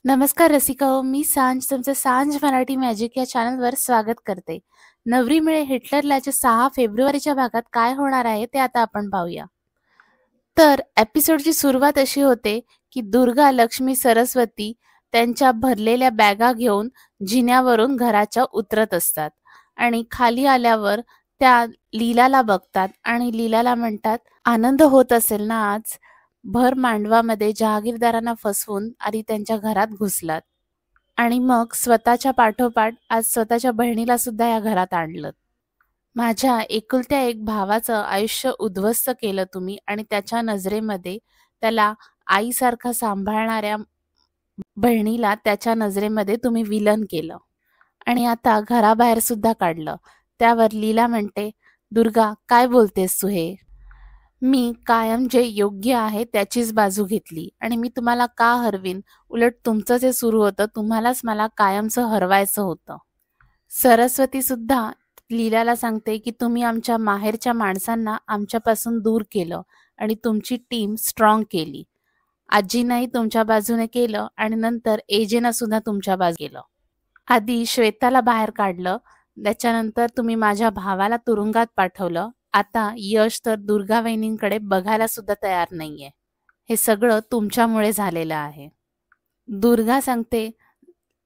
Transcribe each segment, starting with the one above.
नमस्कार रसिकाओ, मी सांज तुमचं सांज मराठी मॅजिक या चॅनलवर स्वागत करते. नवरी मिळे हिटलरलाच्या 6 फेब्रुवारीच्या भागात काय होणार आहे ते आता आपण पाहूया. तर एपिसोडची सुरुवात अशी होते की दुर्गा, लक्ष्मी, सरस्वती त्यांच्या भरलेल्या बॅगा घेऊन जिन्यावरून घराच्या उतरत असतात आणि खाली आल्यावर त्या लीलाला बघतात आणि लीलाला म्हणतात, आनंद होत असेल ना आज? भर मांडवामध्ये जहागीरदारांना फसवून आणि त्यांच्या घरात घुसलात आणि मग स्वतःच्या पाठोपाठ आज स्वतःच्या बहिणीला सुद्धा या घरात आणलं. माझ्या एकुलत्या एक भावाचं आयुष्य उद्ध्वस्त केलं तुम्ही आणि त्याच्या नजरेमध्ये त्याला आईसारखा सांभाळणाऱ्या बहिणीला त्याच्या नजरेमध्ये तुम्ही विलन केलं आणि आता घराबाहेर सुद्धा काढलं. त्यावर लीला म्हणते, दुर्गा काय बोलतेस तू हे? मी कायम जे योग्य आहे त्याचीच बाजू घेतली आणि मी तुम्हाला का हरवीन? उलट तुमचं जे सुरू होतं तुम्हालाच मला कायमचं हरवायचं होतं. सरस्वती सुद्धा लीलाला सांगते की तुम्ही आमच्या माहेरच्या माणसांना आमच्यापासून दूर केलं आणि तुमची टीम स्ट्रॉंग केली. आजीनाही तुमच्या बाजूने केलं आणि नंतर एजेनं सुद्धा तुमच्या बाजू केलं. आधी श्वेताला बाहेर काढलं, त्याच्यानंतर तुम्ही माझ्या भावाला तुरुंगात पाठवलं. आता यश तर दुर्गा वहिनींकडे बघायला सुद्धा तयार नाहीये. हे सगळं तुमच्यामुळे झालेलं आहे. दुर्गा सांगते,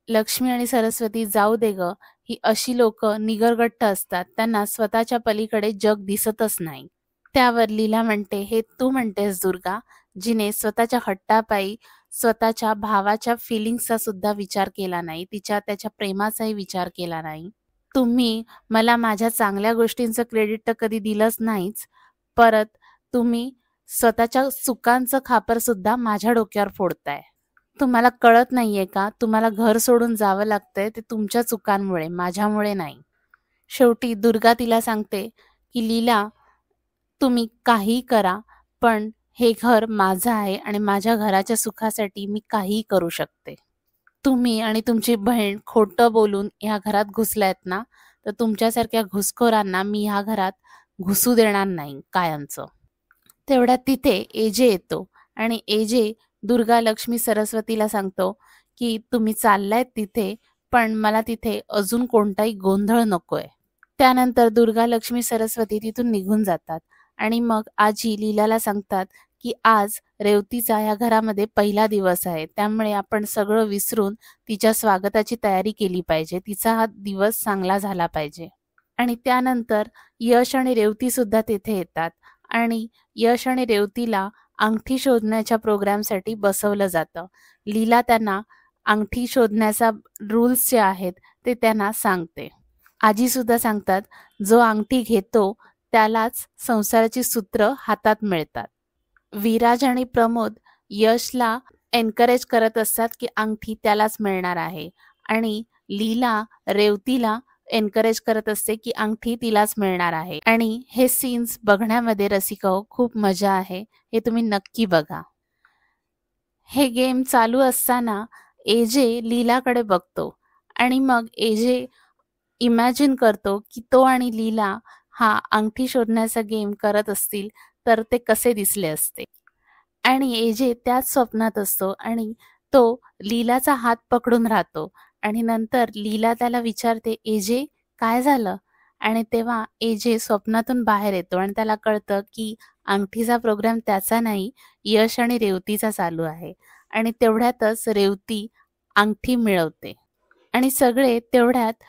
लक्ष्मी आणि सरस्वती जाऊ दे ग, ही अशी लोक निगरगट्ट असतात, त्यांना स्वतःच्या पलीकडे जग दिसतच नाही. त्यावर लीला म्हणते, हे तू म्हणतेस दुर्गा, जिने स्वतःच्या हट्टापायी स्वतःच्या भावाच्या फिलिंग्सचा सुद्धा विचार केला नाही, त्याच्या प्रेमाचाही विचार केला नाही. तुम्ही मला माझ्या चांगल्या गोष्टींचं क्रेडिट तर कधी दिलंच नाहीच, परत तुम्ही स्वतःच्या चुकांचं खापर सुद्धा माझ्या डोक्यावर फोडताय. तुम्हाला कळत नाहीये का? तुम्हाला घर सोडून जावं लागतंय ते तुमच्या चुकांमुळे, माझ्यामुळे नाही. शेवटी दुर्गा तिला सांगते की लीला, तुम्ही काही करा, पण हे घर माझं आहे आणि माझ्या घराच्या सुखासाठी मी काहीही करू शकते. तुम्ही आणि तुमची बहीण खोटं बोलून ह्या घरात घुसलायत ना, तर तुमच्यासारख्या घुसखोरांना मी ह्या घरात घुसू देणार नाही कायमचं. तेवढ्यात तिथे एजे येतो आणि एजे दुर्गा, लक्ष्मी, सरस्वतीला सांगतो की तुम्ही चाललायत तिथे, पण मला तिथे अजून कोणताही गोंधळ नकोय. त्यानंतर दुर्गा, लक्ष्मी, सरस्वती तिथून निघून जातात आणि मग आजी लीलाला सांगतात की आज रेवतीचा या घरामध्ये पहिला दिवस आहे, त्यामुळे आपण सगळं विसरून तिच्या स्वागताची तयारी केली पाहिजे, तिचा हा दिवस चांगला झाला पाहिजे. आणि त्यानंतर यश आणि रेवती सुद्धा तिथे येतात आणि यश आणि रेवतीला अंगठी शोधण्याच्या प्रोग्रामसाठी बसवलं जातं. लीला त्यांना अंगठी शोधण्याचा रूल्स जे आहेत ते त्यांना सांगते. आजी सुद्धा सांगतात, जो अंगठी घेतो त्यालाच संसाराची सूत्र हातात मिळतात. विराज आणि प्रमोद यशला एनकरेज करत असतात की अंगठी त्यालाच मिळणार आहे आणि लीला रेवतीला एनकरेज करत असते की अंगठी तिलाच मिळणार आहे. आणि हे सीन्स बघण्यामध्ये रसिकाओ खूप मजा आहे, हे तुम्ही नक्की बघा. हे गेम चालू असताना एजे लीलाकडे बघतो आणि मग एजे इमॅजिन करतो की तो आणि लीला हा अंगठी शोधण्याचा गेम करत असतील तर ते कसे दिसले असते. आणि एजे त्याच स्वप्नात असतो आणि तो लीलाचा हात पकडून राहतो आणि नंतर लीला त्याला विचारते, एजे काय झालं? आणि तेव्हा एजे स्वप्नातून बाहेर येतो आणि त्याला कळतं की अंगठीचा प्रोग्राम त्याचा नाही, यश आणि रेवतीचा चालू आहे. आणि तेवढ्यातच रेवती अंगठी मिळवते आणि सगळे तेवढ्यात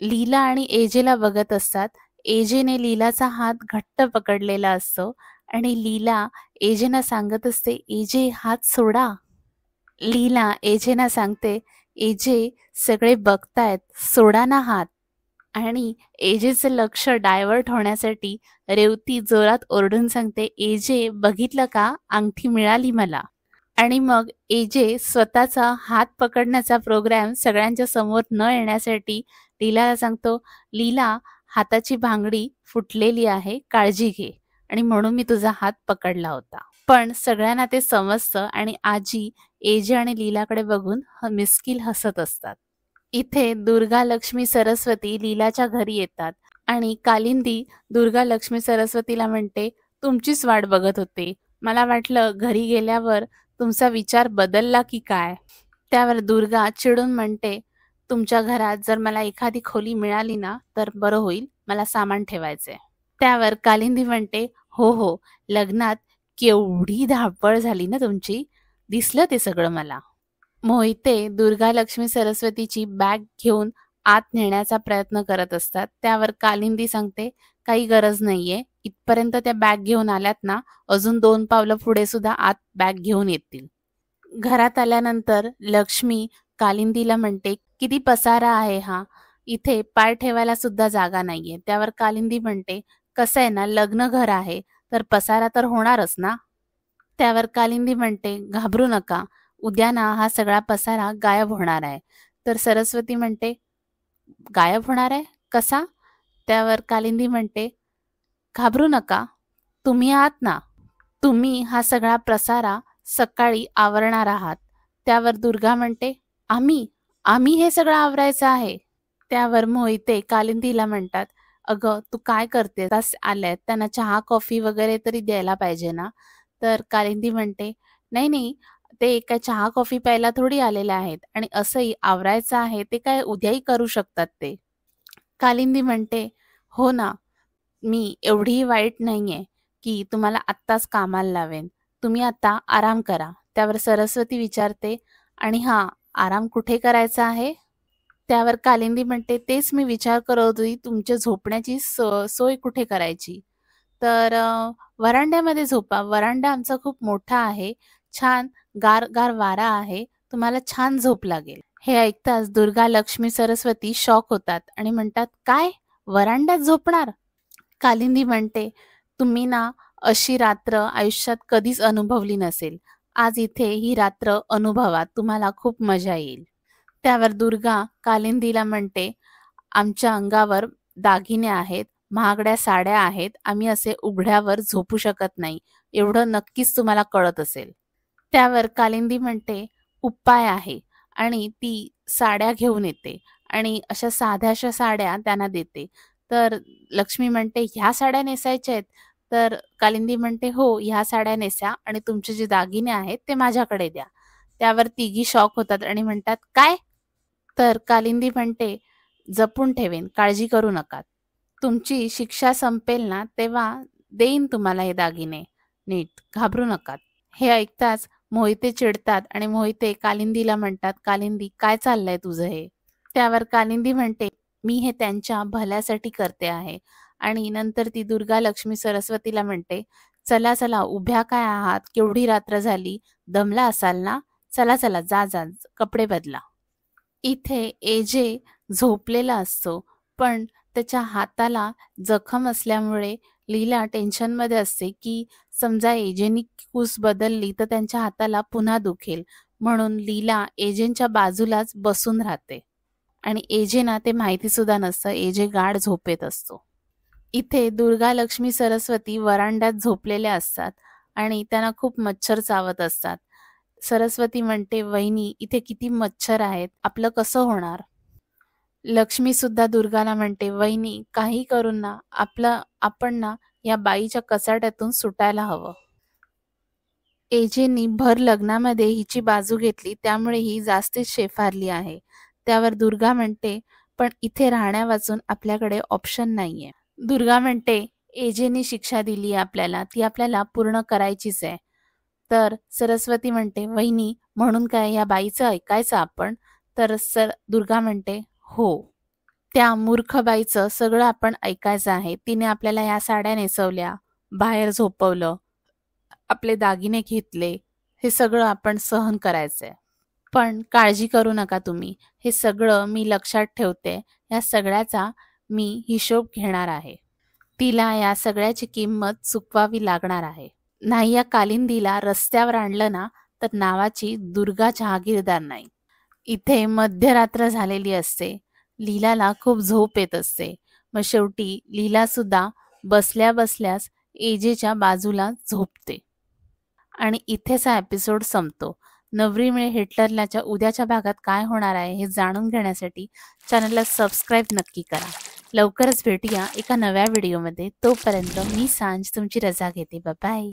लीला आणि एजेला बघत असतात. एजेने लीलाचा हात घट्ट पकडलेला असतो आणि लीला एजेना सांगत असते, एजे हात सोडा. लीला एजेना सांगते, एजे सगळे बघतायत, सोडा ना हात. आणि एजेचं लक्ष डायव्हर्ट होण्यासाठी रेवती जोरात ओरडून सांगते, एजे बघितलं का, अंगठी मिळाली मला. आणि मग एजे स्वतःचा हात पकडण्याचा प्रोग्राम सगळ्यांच्या समोर न येण्यासाठी लीलाला सांगतो, लीला हाताची भांगडी फुटलेली आहे, काळजी घे, आणि म्हणून मी तुझा हात पकडला होता. पण सगळ्यांना ते समजतं आणि आजी एजे आणि लीलाकडे बघून मिस्किल हसत असतात. इथे दुर्गा, लक्ष्मी, सरस्वती लीलाच्या घरी येतात आणि कालिंदी दुर्गा, लक्ष्मी, सरस्वतीला म्हणते, तुमचीच वाट बघत होते, मला वाटलं घरी गेल्यावर तुमचा विचार बदलला की काय. त्यावर दुर्गा चिडून म्हणते, तुमच्या घरात जर मला एखादी खोली मिळाली ना तर बरं होईल, मला सामान ठेवायचंय. त्यावर कालिंदी म्हणते, हो हो, लग्नात केवढी धावपळ झाली ना तुमची, दिसलं ते सगळं मला. मोहिते दुर्गा लक्ष्मी सरस्वतीची बॅग घेऊन आत नेण्याचा प्रयत्न करत असतात. त्यावर कालिंदी सांगते, काही गरज नाहीये, इथपर्यंत त्या बॅग घेऊन आल्यात ना, अजून 2 पावलं पुढे सुद्धा आत बॅग घेऊन येतील. घरात आल्यानंतर लक्ष्मी कालिंदीला म्हणते, किती पसारा आहे हा, इथे पाय ठेवायला सुद्धा जागा नाहीये. त्यावर कालिंदी म्हणते, कसं आहे ना, लग्न घर आहे तर पसारा तर होणारच ना. त्यावर कालिंदी म्हणते, घाबरू नका, उद्या ना हा सगळा पसारा गायब होणार आहे. तर सरस्वती म्हणते, गायब होणार आहे कसा? त्यावर कालिंदी म्हणते, घाबरू नका, तुम्ही आहात ना, तुम्ही हा सगळा पसारा सकाळी आवरणार आहात. त्यावर दुर्गा म्हणते, आम्ही आम्ही हे सगळं आवरायचं आहे. त्यावर मोहिते कालिंदीला म्हणतात, अगं तू काय करते, तास आल्यात, त्यांना चहा कॉफी वगैरे तरी द्यायला पाहिजे ना. तर कालिंदी म्हणते, नाही नाही, ते काय चहा कॉफी प्यायला थोडी आलेले आहेत, आणि असंही आवरायचं आहे ते काय उद्याही करू शकतात ते. कालिंदी म्हणते, हो ना, मी एवढीही वाईट नाहीये की तुम्हाला आत्ताच कामाला लावेन, तुम्ही आता आराम करा. त्यावर सरस्वती विचारते, आणि हा आराम कुठे करायचा आहे? त्यावर कालिंदी म्हणते, तेच मी विचार करत होती, तुमच्या झोपण्याची सोय कुठे करायची? तर वरांड्यामध्ये झोपा, वरांडा आमचा खूप मोठा आहे, छान गार गार वारा आहे, तुम्हाला छान झोप लागेल. हे ऐकताच दुर्गा लक्ष्मी सरस्वती शॉक होतात आणि म्हणतात, काय, वरांड्यात झोपणार? कालिंदी म्हणते, तुम्ही ना अशी रात्र आयुष्यात कधीच अनुभवली नसेल, आज इथे ही रात्र अनुभवा, तुम्हाला खूप मजा येईल. त्यावर दुर्गा कालिंदीला म्हणते, आमच्या अंगावर दागिने आहेत, महागड्या साड्या आहेत, आम्ही असे उघड्यावर झोपू शकत नाही, एवढं नक्कीच तुम्हाला कळत असेल. त्यावर कालिंदी म्हणते, उपाय आहे, आणि ती साड्या घेऊन येते आणि अशा साध्याशा साड्या त्यांना देते. तर लक्ष्मी म्हणते, ह्या साड्या नेसायच्या आहेत? तर कालिंदी म्हणते, हो, ह्या साड्या नेसा आणि तुमचे जे दागिने आहेत ते माझ्याकडे द्या. त्यावर तिघी शॉक होतात आणि म्हणतात, काय? तर कालिंदी म्हणते, जपून ठेवेन, काळजी करू नका, तुमची शिक्षा संपेल ना तेव्हा देईन तुम्हाला हे दागिने, नीट घाबरू नका. हे ऐकताच मोहिते चिडतात आणि मोहिते कालिंदीला म्हणतात, कालिंदी काय चाललंय तुझं हे? त्यावर कालिंदी म्हणते, मी हे त्यांच्या भल्यासाठी करते आहे. आणि नंतर ती दुर्गा लक्ष्मी सरस्वतीला म्हणते, चला चला, उभ्या काय आहात, केवढी रात्र झाली, दमला असाल ना, चला चला, जा जा, कपडे बदला. इथे एजे झोपलेला असतो, पण त्याच्या हाताला जखम असल्यामुळे लीला टेन्शनमध्ये असते की समजा एजेनी कूस बदलली तर त्यांच्या हाताला पुन्हा दुखेल, म्हणून लीला एजेंच्या बाजूलाच बसून राहते. आणि एजेना ते माहिती सुद्धा नसतं, एजे गाढ झोपेत असतो. इथे दुर्गा लक्ष्मी सरस्वती वरांड्यात झोपलेल्या असतात आणि त्यांना खूप मच्छर चावत असतात. सरस्वती म्हणते, वहिनी, इथे किती मच्छर आहेत, आपलं कसं होणार? लक्ष्मी सुद्धा दुर्गाला म्हणते, वहिनी, काही करून ना आपण ना या बाईच्या कचाट्यातून सुटायला हवं. एजेनी भर लग्नामध्ये हिची बाजू घेतली, त्यामुळे ही जास्तीच शेफारली आहे. त्यावर दुर्गा म्हणते, पण इथे राहण्या वाचून आपल्याकडे ऑप्शन नाहीये. दुर्गा म्हणते, एजेनी शिक्षा दिली आपल्याला, ती आपल्याला पूर्ण करायचीच आहे. तर सरस्वती म्हणते, वहिनी, म्हणून काय या बाईचं ऐकायचं आपण? तर दुर्गा म्हणते, हो, त्या मूर्ख बाईचं सगळं आपण ऐकायचं आहे. तिने आपल्याला ह्या साड्या नेसवल्या, बाहेर झोपवलं, आपले दागिने घेतले, हे सगळं आपण सहन करायचंय. पण काळजी करू नका तुम्ही, हे सगळं मी लक्षात ठेवते, या सगळ्याचा मी हिशोब घेणार आहे. तिला या सगळ्याची किंमत चुकवावी लागणार आहे. नाही या कालिंदीला रस्त्यावर आणलं ना तर नावाची दुर्गा जहागीरदार नाही. इथे मध्यरात्र झालेली असते, लीलाला खूप झोप येत असते. मग शेवटी लीला सुद्धा बसल्या बसल्याच एजेच्या बाजूला झोपते. आणि इथेच हा एपिसोड संपतो. नवरी मिळे हिटलरलाच्या उद्याच्या भागात काय होणार आहे हे जाणून घेण्यासाठी चॅनलला सबस्क्राईब नक्की करा. लवकरच भेटूया एका नव्या व्हिडिओमध्ये. तोपर्यंत मी सांज तुमची रजा घेते. बाय.